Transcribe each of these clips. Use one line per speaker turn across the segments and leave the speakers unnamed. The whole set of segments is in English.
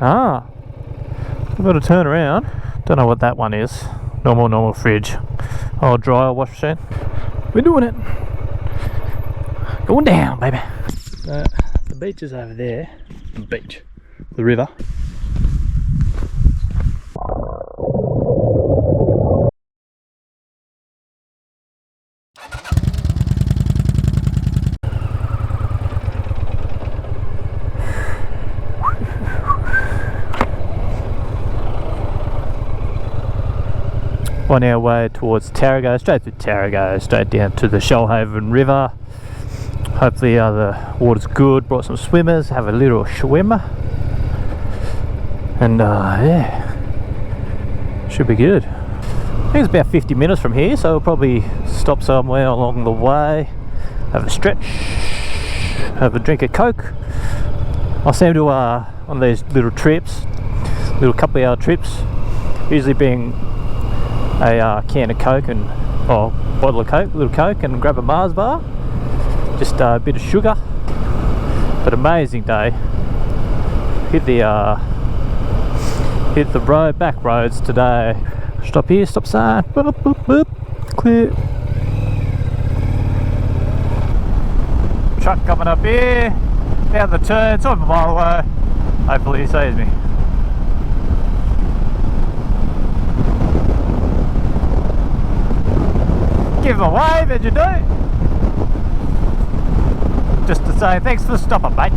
Ah, I've got to turn around. Don't know what that one is. Normal fridge. Oh, dryer, wash machine. We're doing it. Going down, baby. The beach is over there. The beach. The river. On our way towards Tarago, straight through Tarago, straight down to the Shoalhaven River. Hopefully the water's good, brought some swimmers, have a little swim. And yeah, should be good. I think it's about 50 minutes from here, so we'll probably stop somewhere along the way, have a stretch, have a drink of Coke. I seem to, on these little trips, little couple of hour trips, usually being a can of Coke and bottle of Coke, little Coke, and grab a Mars bar, just a bit of sugar. But amazing day. Hit the road, back roads today. Stop here, stop sign, boop, boop, boop, clear. Truck coming up here, down the turn, it's over a mile away. Hopefully he sees me. Give him a wave as you do. Just to say thanks for stopping, mate.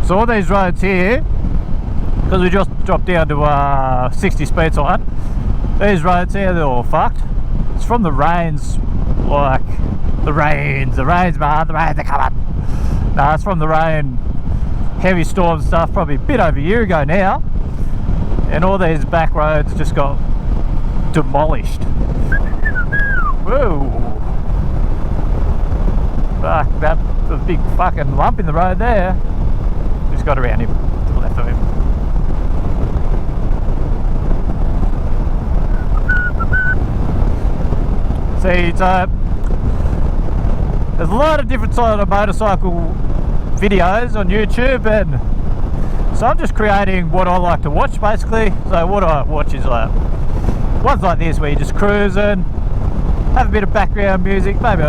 So all these roads here, because we just dropped down to 60 speed sign, these roads here, they're all fucked. It's from the rains, like the rains man, the rains are coming. No, it's from the rain, heavy storm stuff, probably a bit over a year ago now, and all these back roads just got demolished. Whoa! Fuck, that was a big fucking lump in the road there. Just got around him, to the left of him. See, so there's a lot of different sort of motorcycle videos on YouTube, and so I'm just creating what I like to watch, basically. So what I watch is like ones like this where you're just cruising, have a bit of background music, maybe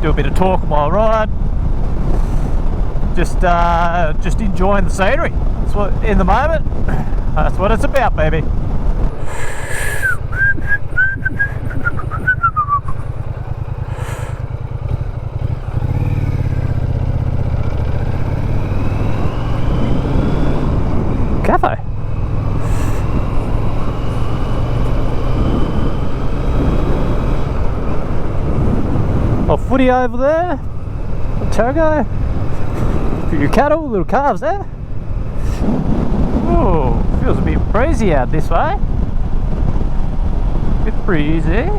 do a bit of talking while I ride. Just enjoying the scenery. That's what, in the moment, that's what it's about, baby. Cafe. A footy over there, a Tarago, your cattle, little calves there. Oh, feels a bit breezy out this way. Bit breezy.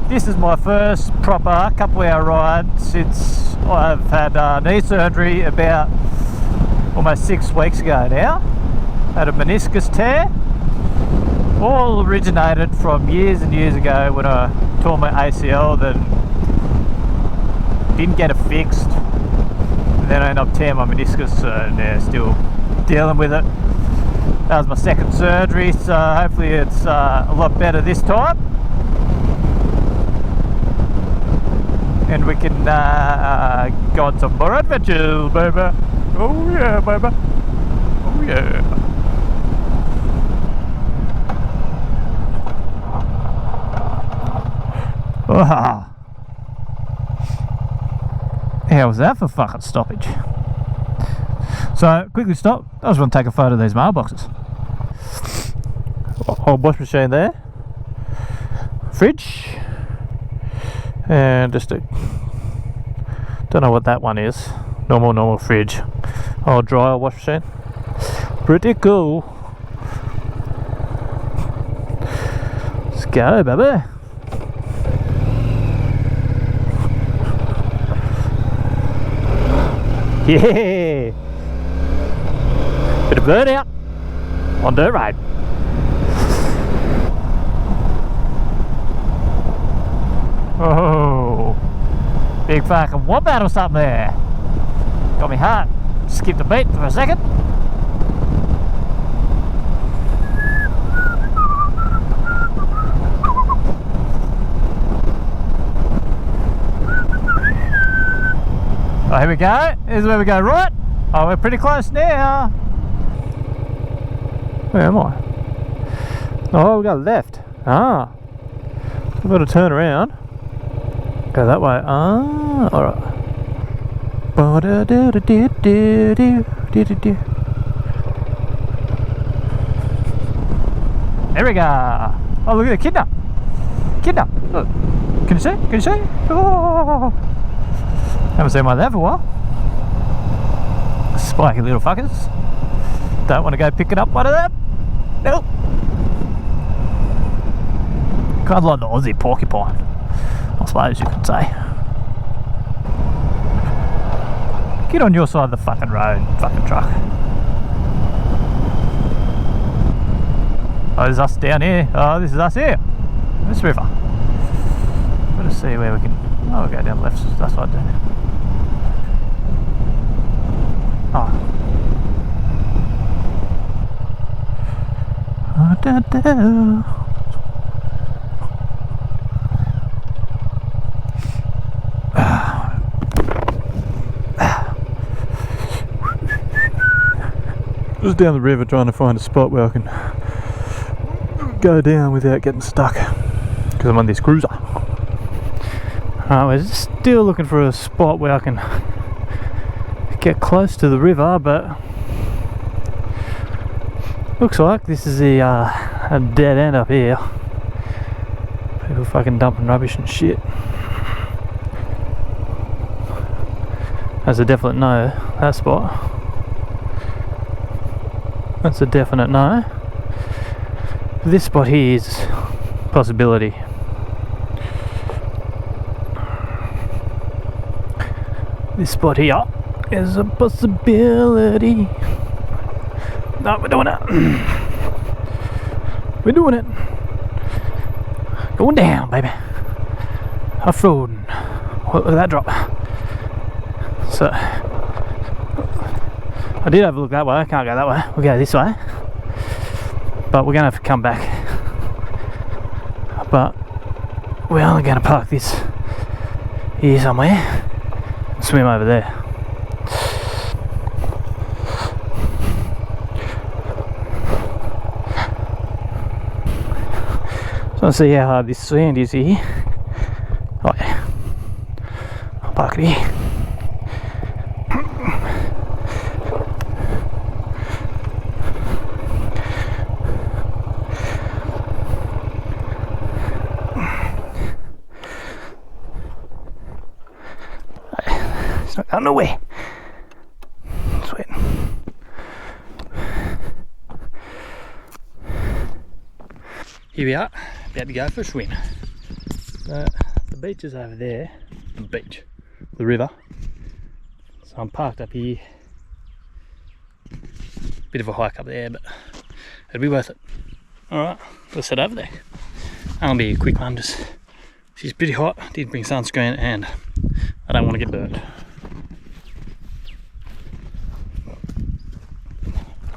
This is my first proper couple hour ride since I've had knee surgery about almost 6 weeks ago now. Had a meniscus tear. All originated from years and years ago when I tore my ACL, then didn't get it fixed, and then I ended up tearing my meniscus, so yeah, still dealing with it. That was my second surgery, so hopefully it's a lot better this time, and we can go on some more adventures, baby. Oh yeah, baby. Oh yeah. Wow. How was that for fucking stoppage? So, quickly stop. I just want to take a photo of these mailboxes. Old wash machine there. Fridge. And just a... don't know what that one is. Normal fridge. Old dryer, wash machine. Pretty cool. Let's go, baby. Yeah! Bit of burnout on dirt road. Oh, big fucking wombat or something there. Got me heart skipped a beat for a second. here we go. Here's where we go right. Oh, we're pretty close now. Where am I? Oh, we go left. Ah. We've got to turn around. Go that way. Ah, alright. There we go. Oh, look at the kidnap. Kidnap. Look. Can you see? Can you see? Oh. Haven't seen one of that for a while. Spiky little fuckers. Don't want to go picking up one of them. Nope. Kind of like the Aussie porcupine, I suppose you could say. Get on your side of the fucking road, fucking truck. Oh, there's us down here. Oh, this is us here. This river. Gotta see where we can. Oh, we'll go down the left side down here. Oh. Oh, da, da. Just down the river trying to find a spot where I can go down without getting stuck because I'm on this cruiser. We're still looking for a spot where I can get close to the river, but looks like this is a dead end up here. People fucking dumping rubbish and shit. That's a definite no, that spot. That's a definite no. This spot here is a possibility. This spot here is a possibility. No, we're doing it. We're doing it. Going down, baby. Off-roading. Look at that drop. So I did have a look that way. I can't go that way. We'll go this way. But we're going to have to come back. But we're only going to park this here somewhere and swim over there. So let's see how hard this sand is here. Oh yeah. I'll park it here. It's not going nowhere. Sweet. Here we are, about to go for a swim. The beach is over there. The beach. The river. So I'm parked up here. Bit of a hike up there, but it'll be worth it. Alright, let's head over there. That'll be a quick one. Just, she's pretty hot. Did bring sunscreen and I don't want to get burnt.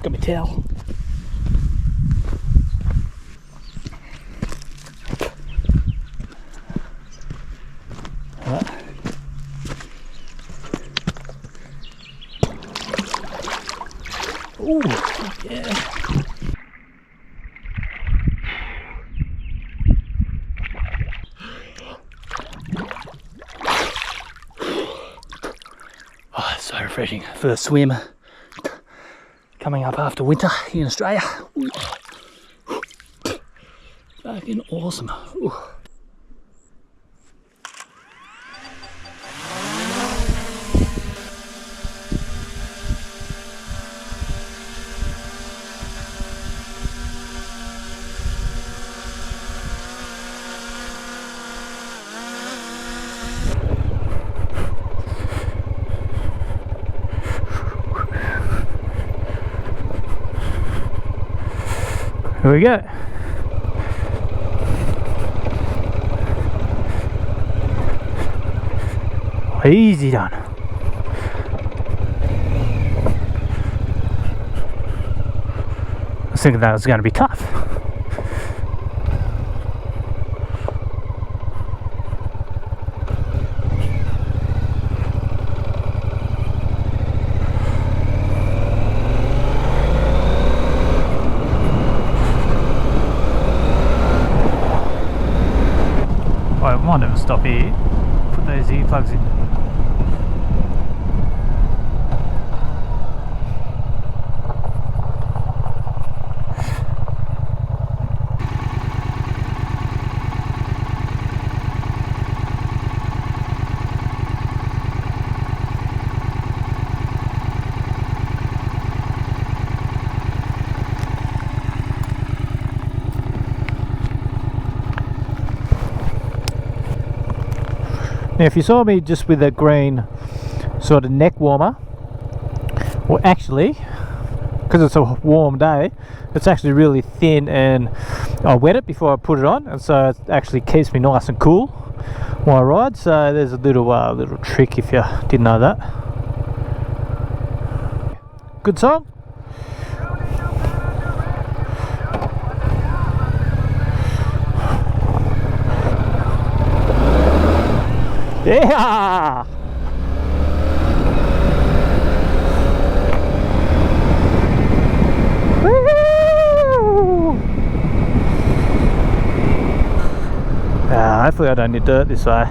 Got my towel. Right. Ooh, yeah. Oh, it's so refreshing. First swim coming up after winter in Australia. Ooh. Fucking awesome. Ooh. Here we go. Easy done. I was thinking that was going to be tough. have a stop here. Put those earplugs in. Now if you saw me just with a green sort of neck warmer, well actually, because it's a warm day, it's actually really thin, and I wet it before I put it on, and so it actually keeps me nice and cool while I ride. So there's a little trick if you didn't know that. Good song. Yeah! Woo! Hopefully I don't need dirt this way.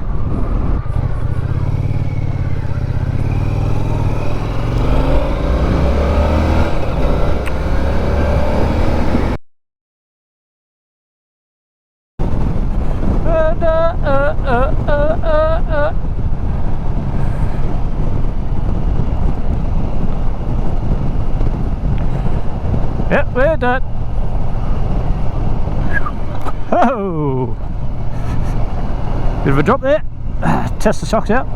Yep, we're done. Oh! Bit of a drop there. Test the shocks out.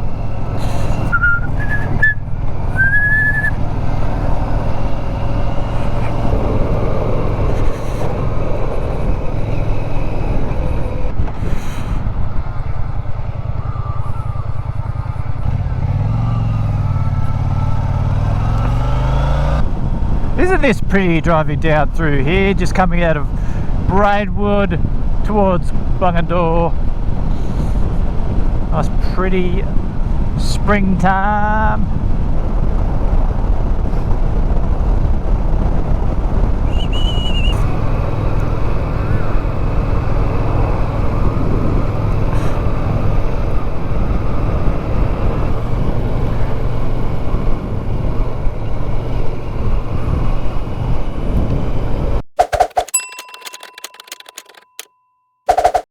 Isn't this pretty driving down through here, just coming out of Braidwood towards Bungendore? Nice pretty springtime.